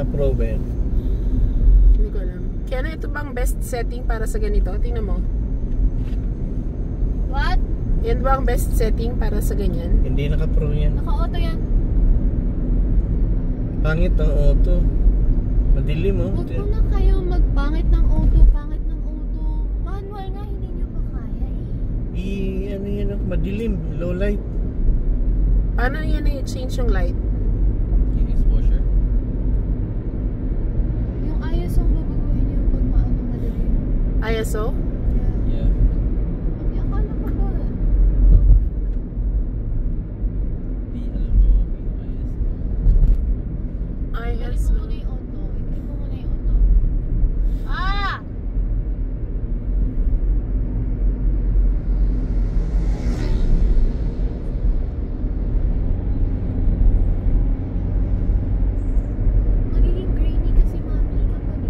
naka-pro ba yan? Hindi ko alam. Kaya na ito bang best setting para sa ganito? Tingnan mo. What? Yan ba ang best setting para sa ganyan? Hindi naka-pro yan. Naka-auto yan. Pangit ang auto. Madilim oh. Huwag mo na kayo magpangit ng auto. Pangit ng auto. Manual nga, hindi nyo pa kaya eh. Ano yan? Madilim. Low light. Paano yan i-change yung light? Yung exposure? Yung ISO babaguhin nyo pag maano madali. ISO? Yeah. Ay, akala ko ba? Di alam mo yung ISO. ISO. Balik mo muna yung auto. I-click mo muna yung auto. Ah! Magiging grainy kasi mami kapag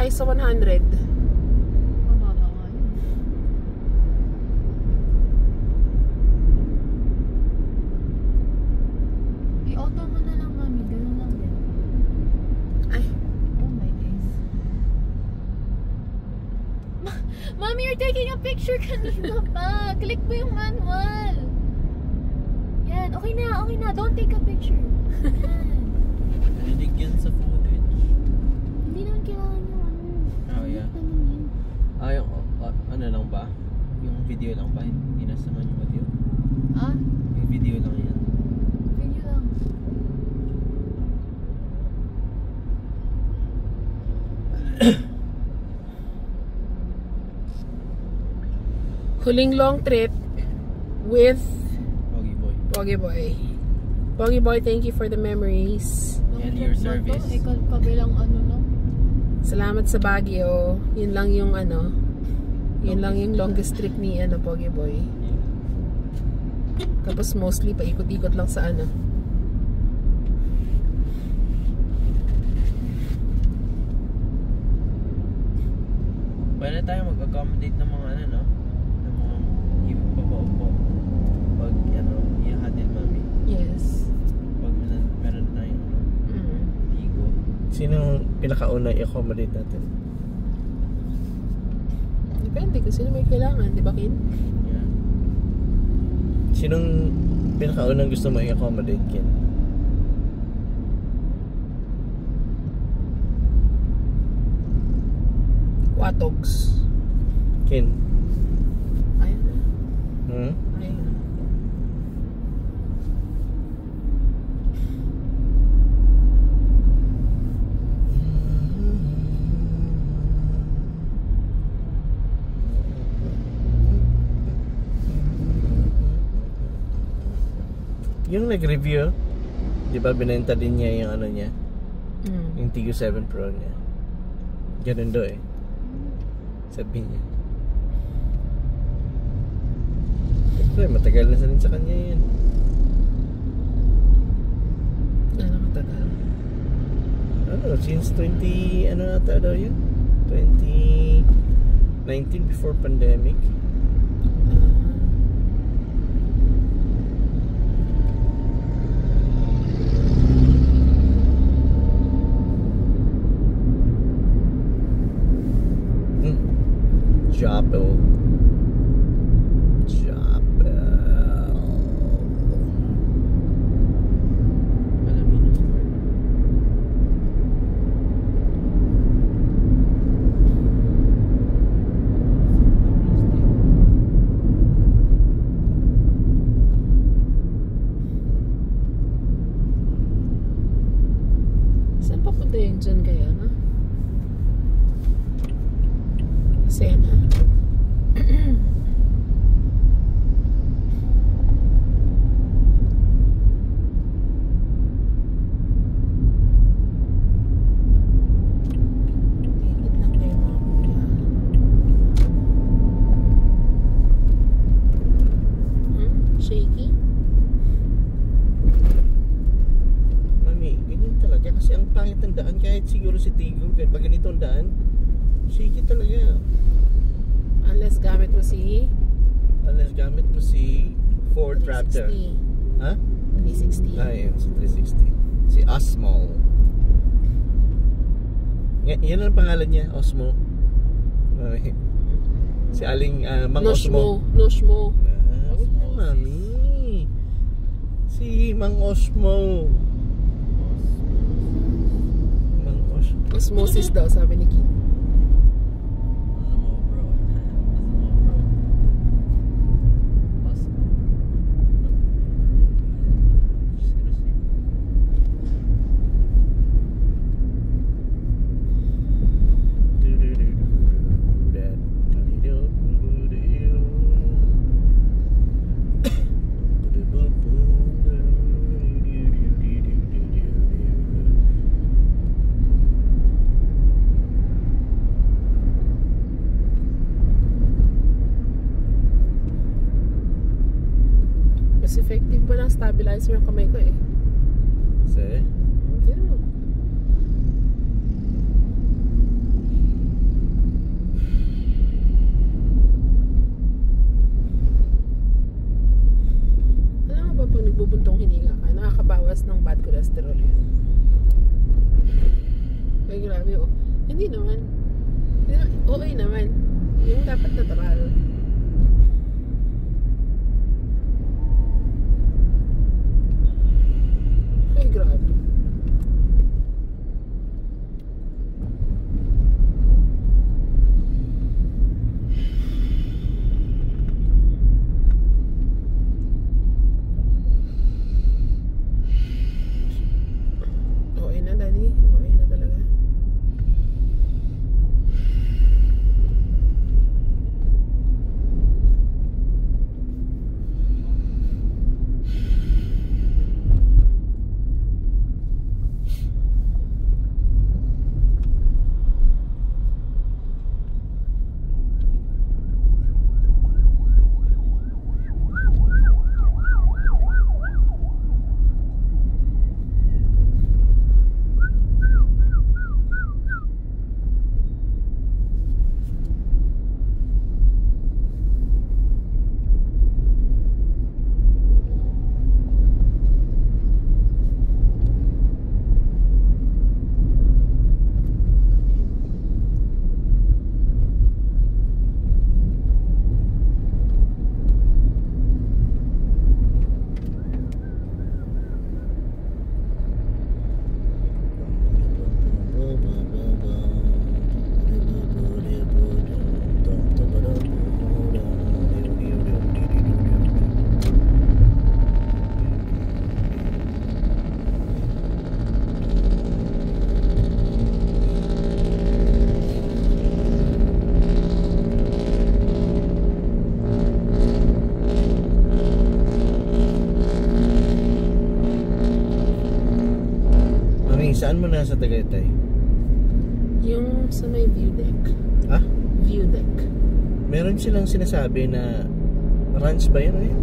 ISO 100. mababa nga yun. I-auto mo na lang mami. Ganun lang din. Ay, Oh my days. Mommy, you're taking a picture kanina pa. Click mo yung manual. Yan, okay na. Don't take a picture. Yan. Nalilig yan sa footage. Hindi naman kailangan yung ano. Oh, yeah. Naman yun. Yung ano lang ba? Yung video lang ba? Hindi nasaman yung video? Ah? Yung video lang yan. Video lang. huling long trip with Pogi boy. Pogi Boy. Pogi Boy, thank you for the memories. And your service. Ikaw kabilang ano no? Salamat sa Baguio. Yun lang yung ano. Yun lang yung longest trip ni Pogi Boy. Tapos mostly paikot-ikot lang sa ano. Pwede tayo mag-accommodate ng mga ano, no? Ng mga yung papaupo. Pag, ihahatid mami. Yes. Pag meron tayong tigo. Sino pinakauna i-accommodate natin? Depende kung sino may kailangan, di ba, Kin? Yeah. Sinong pinakaunang gusto mo i-accommodate, Kin? Watogs. Kin? Ayun na. Hmm? Ayun na. Yung nag-review, di ba binenta din niya yung ano niya? Mm. Yung Tigo 7 Pro niya. Ganun do eh. Sabi niya. Siyempre, matagal na sa rin sa kanya yan. Ano katagal? Ano, since 20, ano nata daw yun? 2019 before pandemic. Chapel. Alaminos Park. Saan papunta yun dyan kaya, no? Sena. Init lang kayo mga kuya. Shaky? Mami, ganyan talaga kasi ang pangit ng daan kahit siguro si Tigo kahit pag ganitong daan Sige talaga. Unless gamit mo si Ford Raptor. 360. Ha? 360. Yun, si 360. Si Osmo. Yan ang pangalan niya, Osmo. Si Aling Mang Osmo. Noshmo. Osmo, mami. Si Mang Osmo. Mang Osmo. Osmosis daw, sabi ni Kim. Mas effective pa ng stabilizer yung kamay ko eh. Kasi? Okay mo. Alam mo ba pag nagbubuntong hininga ka, nakakabawas ng bad cholesterol yun? Ay grabe oh. Hindi naman. Okay naman. Yung dapat natural. Ay, grabe. Okay na, Daddy. Okay na talaga. Saan mo nasa Tagaytay? Yung sa may view deck. Ha? View deck. Meron silang sinasabi na ranch ba yun? Ano yun?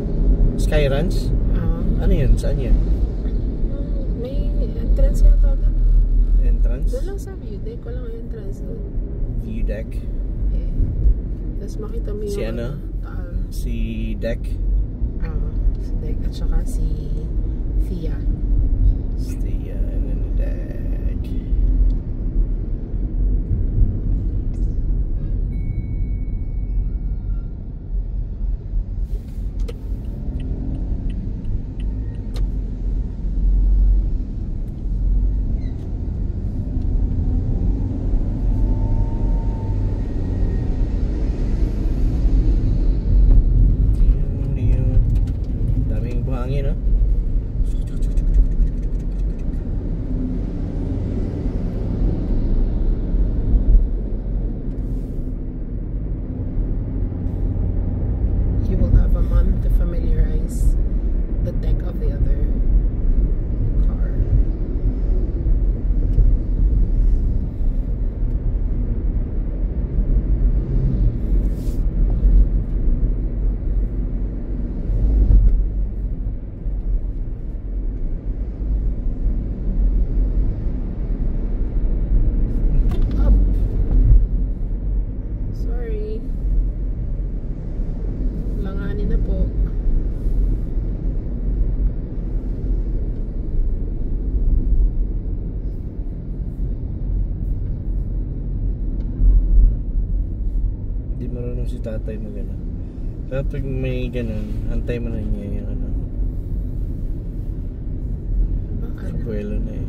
Sky Ranch? Ano yun? Saan yun? May entrance yata doon. Entrance? Doon lang sa view deck. Walang entrance doon. View deck? Eh. Tapos makita mo yung Si ano? Si Deck? Si Deck at saka si Thea. Thea and then Deck. Daming buhangin, no? You will have a month to familiarize the deck of the other car. Up. marunong si tatay mag ano. Kapag may ganun, antay mo na niya yung ano. Abuelo na eh.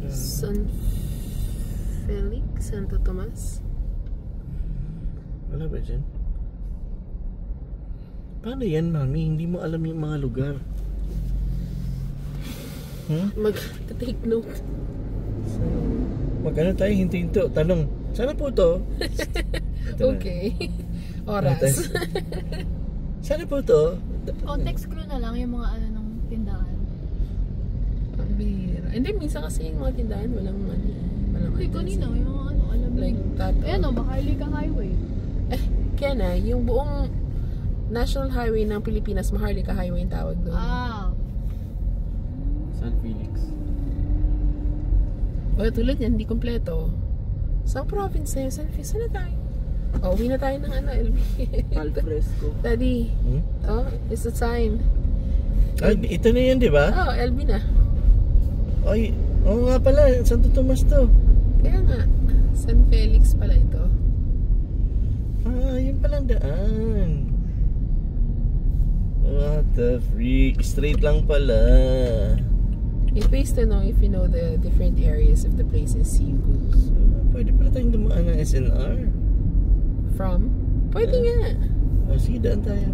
San Felix, Santo Tomas. Wala ba dyan? Paano yan, mami? Hindi mo alam yung mga lugar. Mag-take note. So, mag-ano tayo, hinto-hinto. Tanong, sana po to? Okay. Oras. Sana po to? Context clue na lang yung mga ano ng tindahan. Ang bihira. Hindi, minsan kasi yung mga tindahan walang money. Walang Uy, kanina may mga ano, alam like mo. that. Ayan o, Maharlika Highway. Kaya na, yung buong National Highway ng Pilipinas, Maharlika Highway yung tawag doon. Ah. San Felix. O, tulad yan, hindi kompleto. Sa province na yun, San Felix, saan na tayo? O, uwi na tayo ng ano, LB. Alfresco. Daddy, it's the time. Ay, ito na yan, di ba? Oh, LB na. Ay, oo nga pala, Santo Tomas to. Kaya nga, San Felix pala ito. Ah, yun palang daan. What the freak? Straight lang pala. It pays to know if you know the different areas of the places you go. So, pwede pala tayong dumaan ng SNR. From? Pwede nga. Oh, sige, daan tayo.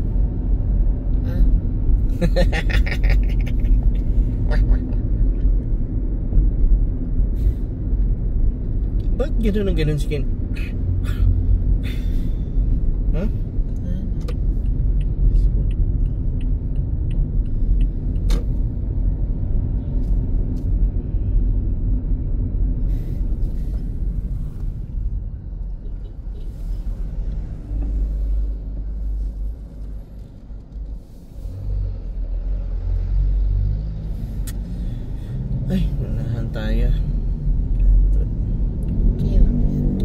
Ba't gano'n ang gano'n skin? Huh? Ay, nanahan tayo. Okay lang yan.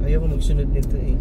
Ayaw ko magsunod nito eh.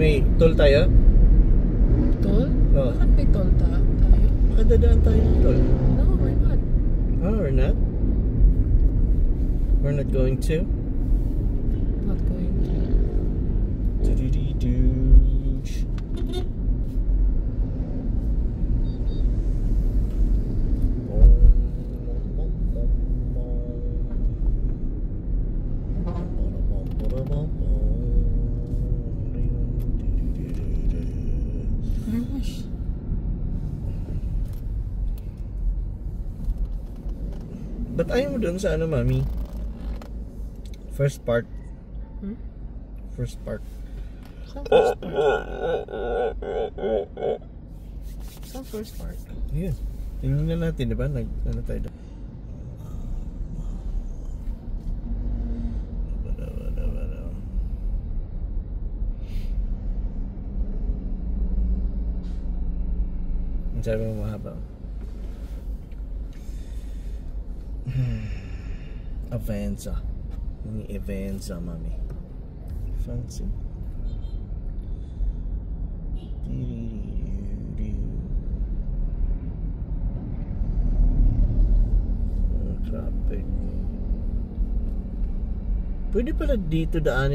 May toll tayo? Toll? Oo. Bakit may toll tayo? Baka dadaan tayo ng toll. No, we're not. Oh, we're not? We're not going to? Not going to. Ba't ayaw mo doon sa ano, mami? First part. Hmm? First part. Saan first part? Saan first part? Yun. Tingnan na natin, di ba? Ano tayo doon? Ang sabi mo mahaba. Avanza. Yung Avanza, mami. Fancy. Traffic. Pwede pala dito daanin.